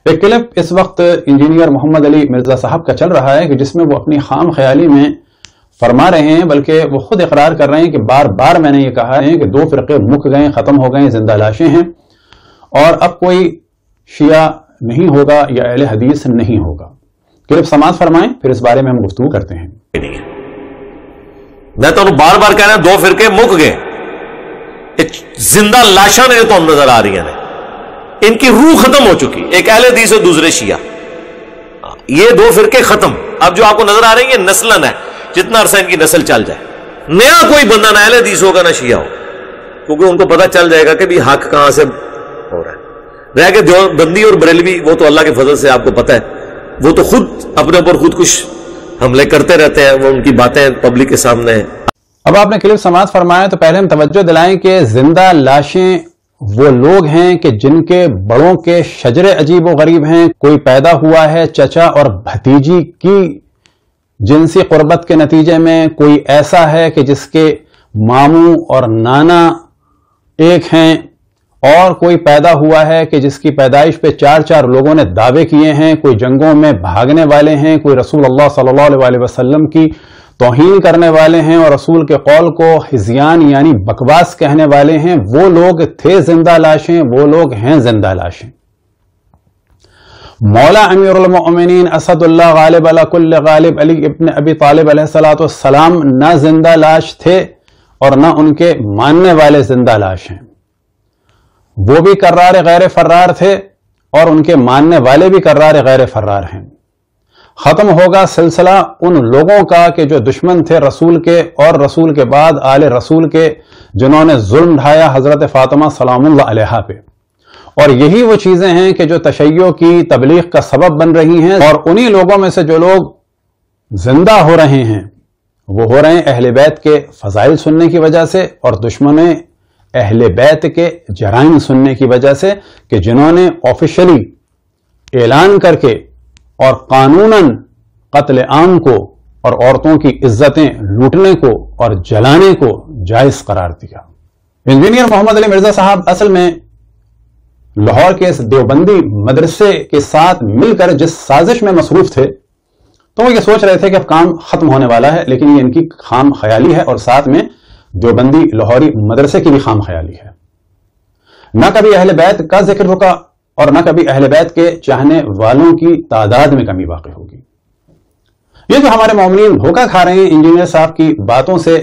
ایک کلپ اس وقت انجینئر محمد علی مرزا صاحب کا چل رہا ہے کہ جس میں وہ اپنی خام خیالی میں فرما رہے ہیں، بلکہ وہ خود اقرار کر رہے ہیں کہ بار بار میں نے یہ کہا ہے کہ 2 فرقے مک گئے، ختم ہو گئے، زندہ لاشیں ہیں، اور اب کوئی شیعہ نہیں ہوگا یا اہل حدیث نہیں ہوگا۔ کلپ سماعت فرمائیں، پھر اس بارے میں ہم گفتگو کرتے ہیں۔ میں تو بار بار کہہ رہا ہوں 2 فرقے مک گئے، زندہ لاشاں نے تو نظر آ رہی ہیں، ان کی روح ختم ہو چکی، ایک اہل حدیث اور دوسرے شیعہ، یہ 2 فرقے ختم۔ اب جو آپ کو نظر آ رہی ہیں نسلن ہے، جتنا عرصہ ان کی نسل چل جائے، نیا کوئی بندہ نہ اہل حدیث ہوگا نہ شیعہ ہو، کیونکہ ان کو پتہ چل جائے گا کہ بھی حق کہاں سے ہو رہا ہے۔ رہ کے جو بندی اور بریلوی، وہ تو اللہ کے فضل سے آپ کو پتہ ہے، وہ تو خود اپنے اوپر خود کچھ حملے کرتے رہتے ہیں، وہ ان کی باتیں پبلک کے سامنے ہیں۔ اب آپ نے کلپ سماعت فرمایا تو پہلے ہم توجہ دلائیں کہ زندہ لاشیں وہ لوگ ہیں کہ جن کے بڑوں کے شجرے عجیب و غریب ہیں، کوئی پیدا ہوا ہے چچا اور بھتیجی کی جنسی قربت کے نتیجے میں، کوئی ایسا ہے کہ جس کے ماموں اور نانا ایک ہیں، اور کوئی پیدا ہوا ہے کہ جس کی پیدائش پہ 4 لوگوں نے دعوے کیے ہیں، کوئی جنگوں میں بھاگنے والے ہیں، کوئی رسول اللہ صلی اللہ علیہ وسلم کی توہین کرنے والے ہیں اور رسول کے قول کو ہزیان یعنی بکواس کہنے والے ہیں۔ وہ لوگ تھے زندہ لاشیں، وہ لوگ ہیں زندہ لاشیں۔ مولا امیر المؤمنین اسد اللہ غالب علی کل غالب علی ابن ابی طالب علیہ السلام نہ زندہ لاش تھے اور نہ ان کے ماننے والے زندہ لاش ہیں، وہ بھی کرار غیر فرار تھے اور ان کے ماننے والے بھی کرار غیر فرار ہیں۔ ختم ہوگا سلسلہ ان لوگوں کا کہ جو دشمن تھے رسول کے اور رسول کے بعد آل رسول کے، جنہوں نے ظلم ڈھایا حضرت فاطمہ سلام اللہ علیہا پہ، اور یہی وہ چیزیں ہیں کہ جو تشیع کی تبلیغ کا سبب بن رہی ہیں، اور انہی لوگوں میں سے جو لوگ زندہ ہو رہے ہیں وہ ہو رہے ہیں اہل بیت کے فضائل سننے کی وجہ سے اور دشمن اہل بیت کے جرائم سننے کی وجہ سے، کہ جنہوں نے آفیشلی اعلان کر کے اور قانوناً قتل عام کو اور عورتوں کی عزتیں لوٹنے کو اور جلانے کو جائز قرار دیا۔ انجینئر محمد علی مرزا صاحب اصل میں لاہور کے اس دیوبندی مدرسے کے ساتھ مل کر جس سازش میں مصروف تھے، تو وہ یہ سوچ رہے تھے کہ اب کام ختم ہونے والا ہے، لیکن یہ ان کی خام خیالی ہے اور ساتھ میں دیوبندی لاہوری مدرسے کی بھی خام خیالی ہے۔ نہ کبھی اہل بیت کا ذکر رکا اور نہ کبھی اہل بیت کے چاہنے والوں کی تعداد میں کمی واقع ہوگی۔ یہ جو ہمارے مومنین دھوکہ کھا رہے ہیں انجینئر صاحب کی باتوں سے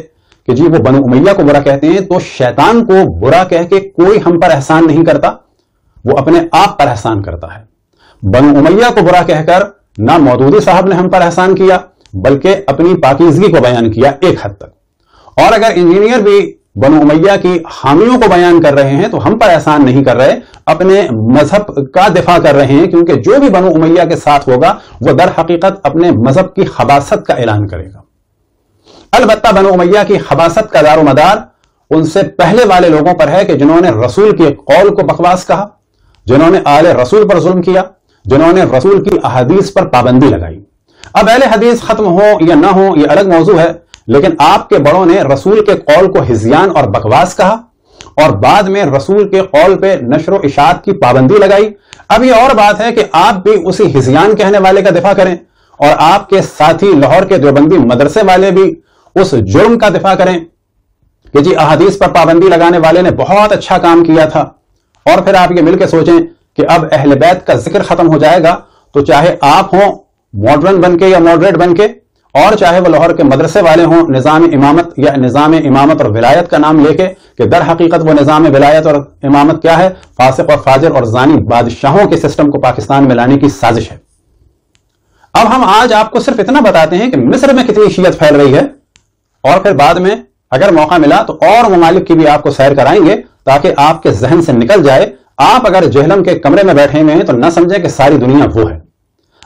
کہ جی وہ بنو امیہ کو برا کہتے ہیں، تو شیطان کو برا کہہ کے کوئی ہم پر احسان نہیں کرتا، وہ اپنے آپ پر احسان کرتا ہے۔ بنو امیہ کو برا کہہ کر نہ مودودی صاحب نے ہم پر احسان کیا، بلکہ اپنی پاکیزگی کو بیان کیا ایک حد تک۔ اور اگر انجینئر بھی بنو امیہ کی حامیوں کو بیان کر رہے ہیں تو ہم پر احسان نہیں کر رہے، اپنے مذہب کا دفاع کر رہے ہیں، کیونکہ جو بھی بنو امیہ کے ساتھ ہوگا وہ در حقیقت اپنے مذہب کی خباثت کا اعلان کرے گا۔ البتہ بنو امیہ کی خباثت کا دار و مدار ان سے پہلے والے لوگوں پر ہے کہ جنہوں نے رسول کے قول کو بکواس کہا، جنہوں نے آل رسول پر ظلم کیا، جنہوں نے رسول کی احادیث پر پابندی لگائی۔ اب اہل حدیث ختم ہو یا نہ ہو یہ الگ موضوع ہے، لیکن آپ کے بڑوں نے رسول کے قول کو ہزیان اور بکواس کہا اور بعد میں رسول کے قول پہ نشر و اشاعت کی پابندی لگائی۔ اب یہ اور بات ہے کہ آپ بھی اسی ہزیان کہنے والے کا دفاع کریں اور آپ کے ساتھی لاہور کے دیوبندی مدرسے والے بھی اس جرم کا دفاع کریں کہ جی احادیث پر پابندی لگانے والے نے بہت اچھا کام کیا تھا، اور پھر آپ یہ مل کے سوچیں کہ اب اہل بیت کا ذکر ختم ہو جائے گا تو چاہے آپ ہوں ماڈرن بن کے یا ماڈریٹ بن کے، اور چاہے وہ لاہور کے مدرسے والے ہوں نظام امامت یا نظام امامت اور ولایت کا نام لے کے، کہ در حقیقت وہ نظام ولایت اور امامت کیا ہے؟ فاسق اور فاجر اور زانی بادشاہوں کے سسٹم کو پاکستان میں لانے کی سازش ہے۔ اب ہم آج آپ کو صرف اتنا بتاتے ہیں کہ مصر میں کتنی شیعت پھیل رہی ہے، اور پھر بعد میں اگر موقع ملا تو اور ممالک کی بھی آپ کو سیر کرائیں گے تاکہ آپ کے ذہن سے نکل جائے۔ آپ اگر جہلم کے کمرے میں بیٹھے ہوئے ہیں تو نہ سمجھیں کہ ساری دنیا وہ ہے۔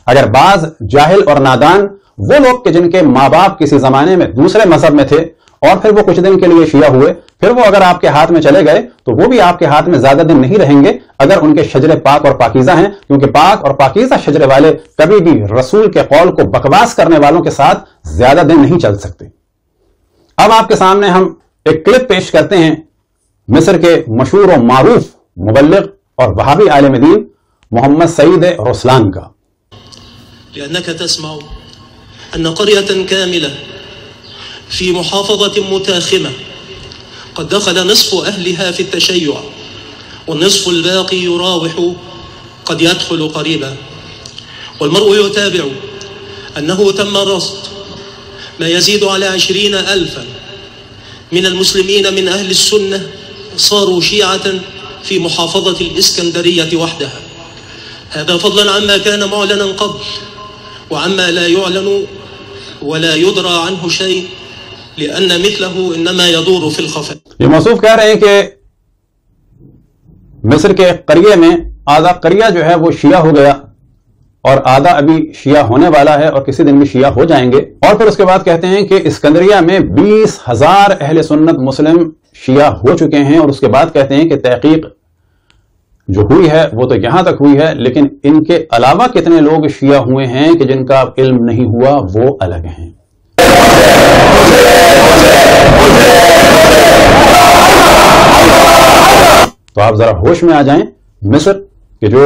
اگر بعض جاہل اور نادان وہ لوگ کہ جن کے ماں باپ کسی زمانے میں دوسرے مذہب میں تھے اور پھر وہ کچھ دن کے لیے شیعہ ہوئے، پھر وہ اگر آپ کے ہاتھ میں چلے گئے تو وہ بھی آپ کے ہاتھ میں زیادہ دن نہیں رہیں گے اگر ان کے شجرے پاک اور پاکیزہ ہیں، کیونکہ پاک اور پاکیزہ شجرے والے کبھی بھی رسول کے قول کو بکواس کرنے والوں کے ساتھ زیادہ دن نہیں چل سکتے۔ اب آپ کے سامنے ہم ایک کلپ پیش کرتے ہیں مصر کے مشہور و معروف مبلغ اور وہابی عالم دین محمد سعید رسلان کا. لأنك تسمع أن قرية كاملة في محافظة متاخمة قد دخل نصف أهلها في التشيع والنصف الباقي يراوح قد يدخل قريبا، والمرء يتابع أنه تم رصد ما يزيد على 20,000 من المسلمين من أهل السنة صاروا شيعة في محافظة الإسكندرية وحدها. هذا فضلا عما كان معلنا قبل وعما لا يعلن ولا يدرى عنه شيء لأن مثله إنما يدور في الخفاء. یہ موصوف کہہ رہے ہیں کہ مصر کے قریے میں آدھا قریہ جو ہے وہ شیعہ ہو گیا اور آدھا ابھی شیعہ ہونے والا ہے اور کسی دن بھی شیعہ ہو جائیں گے. اور پھر اس کے بعد کہتے ہیں کہ اسکندریہ میں 20,000 اہل سنت مسلم شیعہ ہو چکے ہیں، اور اس کے بعد کہتے ہیں کہ تحقیق جو ہوئی ہے وہ تو یہاں تک ہوئی ہے، لیکن ان کے علاوہ کتنے لوگ شیعہ ہوئے ہیں کہ جن کا علم نہیں ہوا وہ الگ ہیں. تو آپ ذرا ہوش میں آ جائیں. مصر کہ جو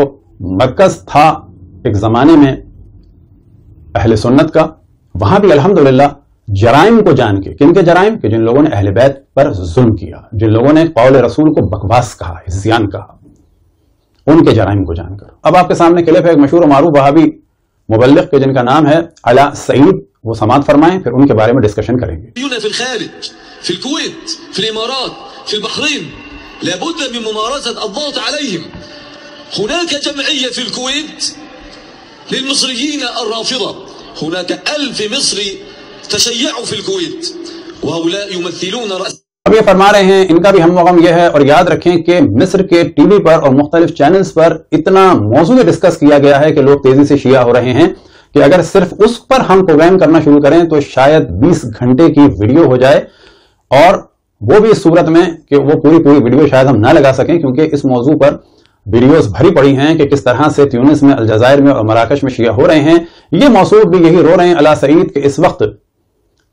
مرکز تھا ایک زمانے میں اہل سنت کا، وہاں بھی الحمدللہ جرائم کو جان کے، کن کے جرائم کہ جن لوگوں نے اہل بیت پر ظلم کیا، جن لوگوں نے قول رسول کو بکواس کہا، عصیان کہا، ان کے جرائم کو جان کر. اب آپ کے سامنے کلپ ہے ایک مشہور و معروف وہابی مبلغ کے جن کا نام ہے علا سعید، وہ سماعت فرمائیں، پھر ان کے بارے میں ڈسکشن کریں گے. في الخارج، في الكويت، في الإمارات، في البحرين، لابد من ممارسة الضغط عليهم. هناك جمعية في الكويت للمصريين الرافضة، هناك 1000 مصري تشيعوا في الكويت وهؤلاء يمثلون رأس. اب یہ فرما رہے ہیں ان کا بھی ہم و غم یہ ہے، اور یاد رکھیں کہ مصر کے ٹی وی پر اور مختلف چینلز پر اتنا موضوع ڈسکس کیا گیا ہے کہ لوگ تیزی سے شیعہ ہو رہے ہیں کہ اگر صرف اس پر ہم پروگرام کرنا شروع کریں تو شاید 20 گھنٹے کی ویڈیو ہو جائے، اور وہ بھی اس صورت میں کہ وہ پوری ویڈیو شاید ہم نہ لگا سکیں، کیونکہ اس موضوع پر ویڈیوز بھری پڑی ہیں کہ کس طرح سے تیونس میں، الجزائر میں اور مراکش میں شیعہ ہو رہے ہیں. یہ موصوف بھی یہی رو رہے ہیں علا سعید کہ اس وقت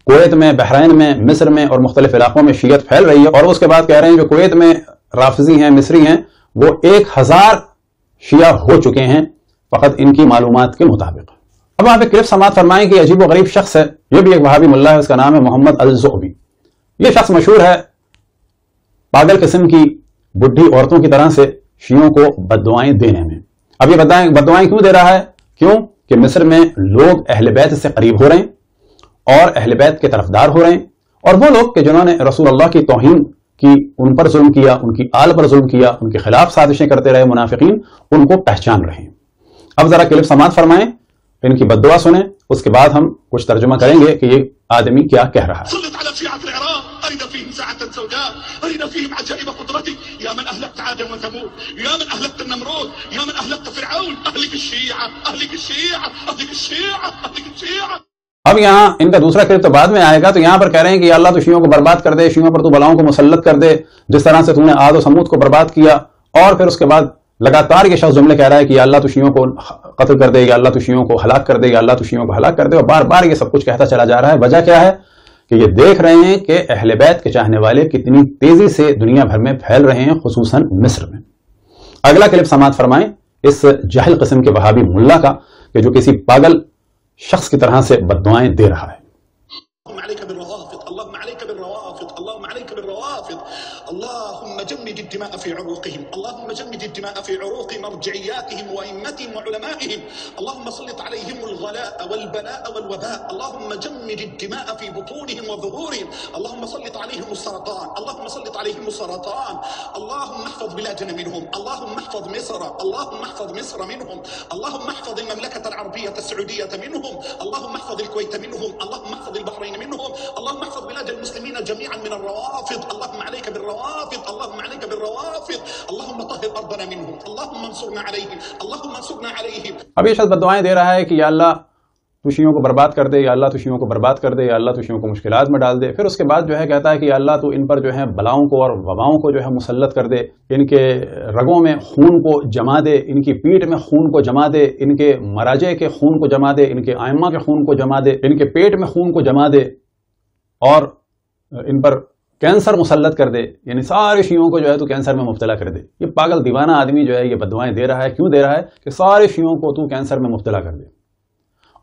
کویت میں، بحرین میں، مصر میں اور مختلف علاقوں میں شیعت پھیل رہی ہے. اور اس کے بعد کہہ رہے ہیں جو کویت میں رافضی ہیں، مصری ہیں، وہ 1000 شیعہ ہو چکے ہیں فقط ان کی معلومات کے مطابق. اب آپ ایک کلپ سماعت فرمائیں کہ یہ عجیب و غریب شخص ہے، یہ بھی ایک وہابی ملا ہے، اس کا نام ہے محمد الزعبی. یہ شخص مشہور ہے پاگل قسم کی بڈھی عورتوں کی طرح سے شیعوں کو بددعائیں دینے میں. اب یہ بتائیں بددعائیں کیوں دے رہا ہے؟ کیوں کہ مصر میں لوگ اہل بیت سے قریب ہو رہے ہیں اور اہل بیت کے طرفدار ہو رہے ہیں، اور وہ لوگ کہ جنہوں نے رسول اللہ کی توہین کی، ان پر ظلم کیا، ان کی آل پر ظلم کیا، ان کے خلاف سازشیں کرتے رہے منافقین، ان کو پہچان رہے ہیں. اب ذرا کلپ سماعت فرمائیں، ان کی بددعا سنیں، اس کے بعد ہم کچھ ترجمہ کریں گے کہ یہ آدمی کیا کہہ رہا ہے. أرنا فيهم عجائب قدرتك يا من أهلكت عادا وثمود يا من أهلكت النمرود يا من أهلكت فرعون أهلك الشيعة أهلك الشيعة أهلك الشيعة أهلك الشيعة. اب یہاں ان کا دوسرا کلپ تو بعد میں آئے گا، تو یہاں پر کہہ رہے ہیں کہ یا اللہ تو شیعوں کو برباد کر دے، شیعوں پر تو بلاؤں کو مسلط کر دے جس طرح سے تو نے عاد و سمود کو برباد کیا. اور پھر اس کے بعد لگاتار یہ شخص جملے کہہ رہا ہے کہ یا اللہ تو شیعوں کو قتل کر دے، یا اللہ تو شیعوں کو ہلاک کر دے، یا اللہ تو شیعوں کو ہلاک کر دے، اور بار بار یہ سب کچھ کہتا چلا جا رہا ہے. وجہ کیا ہے کہ یہ دیکھ رہے ہیں کہ اہل بیت کے چاہنے والے کتنی تیزی سے دنیا بھر میں پھیل رہے ہیں، خصوصاً مصر میں. اگلا کلپ سماعت فرمائیں اس جاہل قسم کے وہابی ملا کا کہ جو کسی پاگل شخص کی طرح سے بددعائیں دے رہا ہے. اللهم عليك بالروافض اللهم عليك بالروافض اللهم عليك بالروافض اللهم جمد الدماء في عروقهم اللهم جمد الدماء في عروق مرجعياتهم وائمتهم وعلمائهم اللهم سلط عليهم الغلاء والبلاء والوباء اللهم جمد الدماء في بطونهم وظهورهم اللهم سلط عليهم السرطان اللهم سلط عليهم السرطان اللهم احفظ بلادنا منهم اللهم احفظ مصر اللهم احفظ مصر منهم اللهم احفظ المملكة العربية السعودية منهم اللهم احفظ الكويت منهم اللهم احفظ البحرين منهم اللهم احفظ بلاد المسلمين جميعا من الروافض اللهم عليك بالروافض اللهم عليك بالروافض اللهم طهر ارضنا منهم اللهم انصرنا عليهم اللهم انصرنا عليهم. اب یہ شخص بددعائیں دے رہا ہے کہ یا اللہ تو شیعوں کو برباد کر دے، یا اللہ تو شیعوں کو برباد کر دے، یا اللہ تو شیعوں کو مشکلات میں ڈال دے. پھر اس کے بعد جو ہے کہتا ہے کہ یا اللہ تو ان پر جو ہے بلاؤں کو اور وباؤں کو جو ہے مسلط کر دے، ان کے رگوں میں خون کو جما دے، ان کی پیٹ میں خون کو جما دے، ان کے مراجع کے خون کو جما دے، ان کے ائمہ کے خون کو جما دے، ان کے پیٹ میں خون کو جما دے، اور ان پر کینسر مسلط کر دے، یعنی سارے شیعوں کو جو ہے تو کینسر میں مبتلا کر دے. یہ پاگل دیوانہ آدمی جو ہے یہ بددعائیں دے رہا ہے. کیوں دے رہا ہے؟ کہ سارے شیعوں کو تو کینسر میں مبتلا کر دے.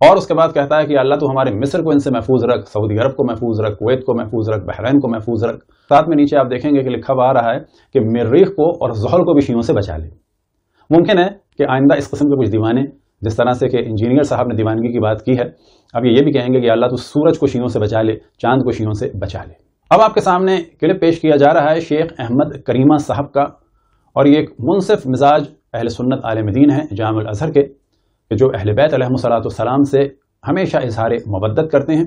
اور اس کے بعد کہتا ہے کہ اللہ تو ہمارے مصر کو ان سے محفوظ رکھ، سعودی عرب کو محفوظ رکھ، کویت کو محفوظ رکھ، بحرین کو محفوظ رکھ. ساتھ میں نیچے آپ دیکھیں گے کہ لکھا ہوا آ رہا ہے کہ مریخ کو اور زحل کو بھی شیعوں سے بچا لے. ممکن ہے کہ آئندہ اس قسم کے کچھ دیوانے، جس طرح سے کہ انجینئر صاحب نے دیوانگی کی بات کی ہے، اب یہ بھی کہیں گے کہ اللہ تو سورج کو شیعوں سے بچا لے، چاند کو شیعوں سے بچا لے. اب آپ کے سامنے کلپ پیش کیا جا رہا ہے شیخ احمد کریمہ صاحب کا، اور یہ ایک منصف مزاج اہل سنت عالم دین ہے جامع الازہر کے، کہ جو اہل بیت علیہم السلام سے ہمیشہ اظہار مودت کرتے ہیں.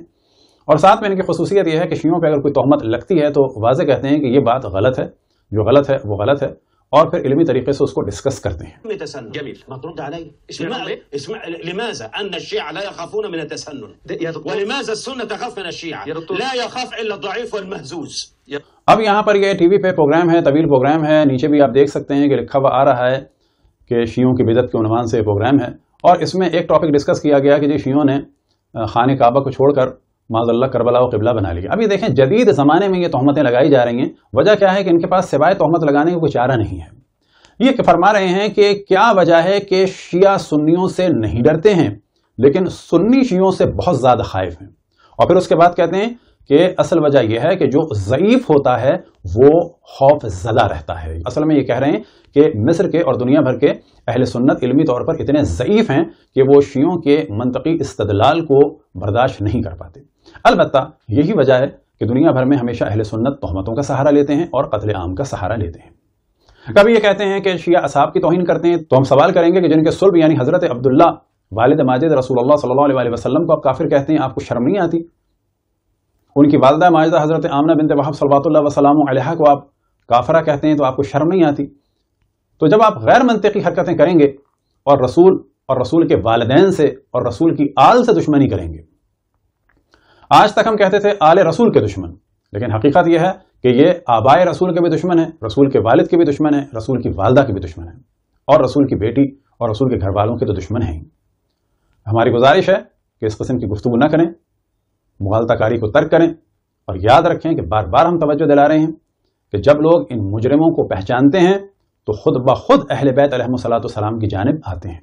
اور ساتھ میں ان کی خصوصیت یہ ہے کہ شیعوں پہ اگر کوئی تہمت لگتی ہے تو واضح کہتے ہیں کہ یہ بات غلط ہے، جو غلط ہے وہ غلط ہے، اور پھر علمی طریقے سے اس کو ڈسکس کرتے ہیں. جميل ما ترد علي اسمع لماذا ان الشيعة لا يخافون من التسنن ولماذا السنة تخاف من الشيعة لا يخاف الا الضعيف والمهزوز. اب یہاں پر یہ ٹی وی پہ پروگرام ہے، طویل پروگرام ہے، نیچے بھی آپ دیکھ سکتے ہیں کہ لکھا ہوا آ رہا ہے کہ شیعوں کی بدعت کے عنوان سے پروگرام ہے، اور اس میں ایک ٹاپک ڈسکس کیا گیا کہ شیعوں نے خانہ کعبہ کو چھوڑ کر معاذ اللہ کربلا و قبلہ بنا لیا. اب یہ دیکھیں جدید زمانے میں یہ تہمتیں لگائی جا رہی ہیں. وجہ کیا ہے کہ ان کے پاس سوائے تہمت لگانے کا کوئی چارہ نہیں ہے. یہ کہ فرما رہے ہیں کہ کیا وجہ ہے کہ شیعہ سنیوں سے نہیں ڈرتے ہیں لیکن سنی شیعوں سے بہت زیادہ خائف ہیں. اور پھر اس کے بعد کہتے ہیں کہ اصل وجہ یہ ہے کہ جو ضعیف ہوتا ہے وہ خوف زدہ رہتا ہے. اصل میں یہ کہہ رہے ہیں کہ مصر کے اور دنیا بھر کے اہل سنت علمی طور پر اتنے ضعیف ہیں کہ وہ شیعوں کے منطقی استدلال کو برداشت نہیں کر پاتے. البتہ یہی وجہ ہے کہ دنیا بھر میں ہمیشہ اہل سنت تہمتوں کا سہارا لیتے ہیں اور قتل عام کا سہارا لیتے ہیں. کبھی یہ کہتے ہیں کہ شیعہ اصحاب کی توہین کرتے ہیں تو ہم سوال کریں گے کہ جن کے صلب یعنی حضرت عبداللہ والد ماجد رسول اللہ صلی اللہ علیہ وسلم کو آپ کافر کہتے ہیں، آپ کو شرم نہیں آتی؟ ان کی والدہ ماجدہ حضرت آمنہ بنت وہب صلوات اللہ وسلام علیہا کو آپ کافرہ کہتے ہیں تو آپ کو شرم نہیں آتی؟ تو جب آپ غیر منطقی حرکتیں کریں گے اور رسول کے والدین سے اور رسول کی آل سے دشمنی کریں گے. آج تک ہم کہتے تھے آل رسول کے دشمن، لیکن حقیقت یہ ہے کہ یہ آبائے رسول کے بھی دشمن ہیں، رسول کے والد کے بھی دشمن ہیں، رسول کی والدہ کے بھی دشمن ہیں، اور رسول کی بیٹی اور رسول کے گھر والوں کے تو دشمن ہیں. ہماری گزارش ہے کہ اس قسم کی گفتگو نہ کریں، مغالطہ کاری کو ترک کریں، اور یاد رکھیں کہ بار بار ہم توجہ دلا رہے ہیں کہ جب لوگ ان مجرموں کو پہچانتے ہیں تو خود بخود اہل بیت علیہم السلام کی جانب آتے ہیں.